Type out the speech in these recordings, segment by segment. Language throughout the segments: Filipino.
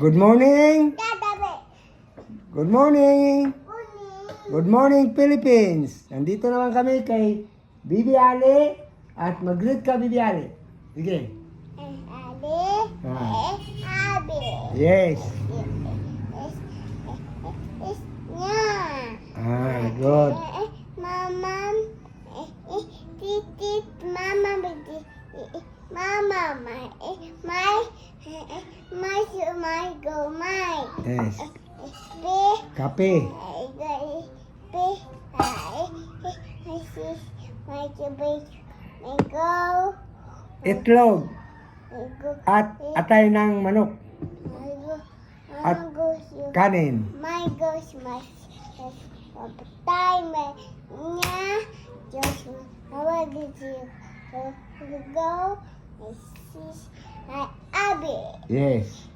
Good morning. Good morning. Good morning, Philippines. Nandito naman kami kay Bibi Ali. At mag-greet ka, Bibi Ali. Sige. Yes. Good. Mama, titit, mama, my go, my. Yes. Be, Kape. my go, Itlog. At atay ng manok. At kanin. my goes, my time, nya, just how did you go? Abi, Yes.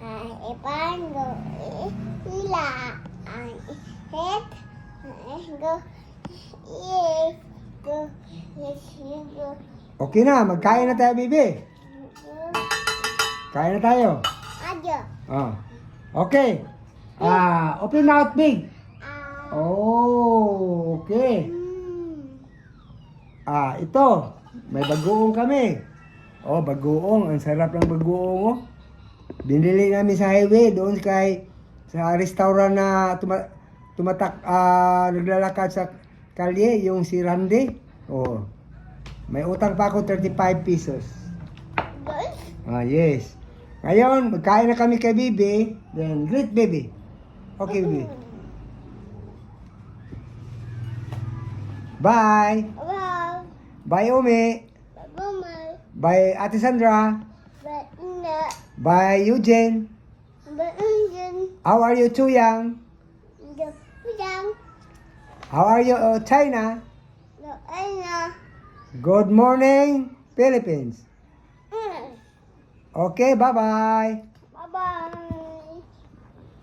Ipango, ila, head, go, yes, go, yes, you go. Okay na, magkain na tayo, Bibi. Kain na tayo. Ajo. Ah. Okay. Open mouth big. Oh, okay. Ito. May bagoong kami. Oh, bagoong. Ang sarap ng bagoong, oh. Binili namin sa highway doon sa restaurant na naglalakad sa kalye, yung si Randy. Oh. May utang pa ako 35 pesos. Yes. Ngayon, magkain na kami kay Bibi. Then, greet Bibi. Okay, Bibi. Bye. Wow. Bye, Umi. Bumay. Bye, Ate Sandra. But na. Bye, Eugene. But engine. How are you, Chuyang? The young. How are you, China? The Anna. Good morning, Philippines. Okay, bye-bye.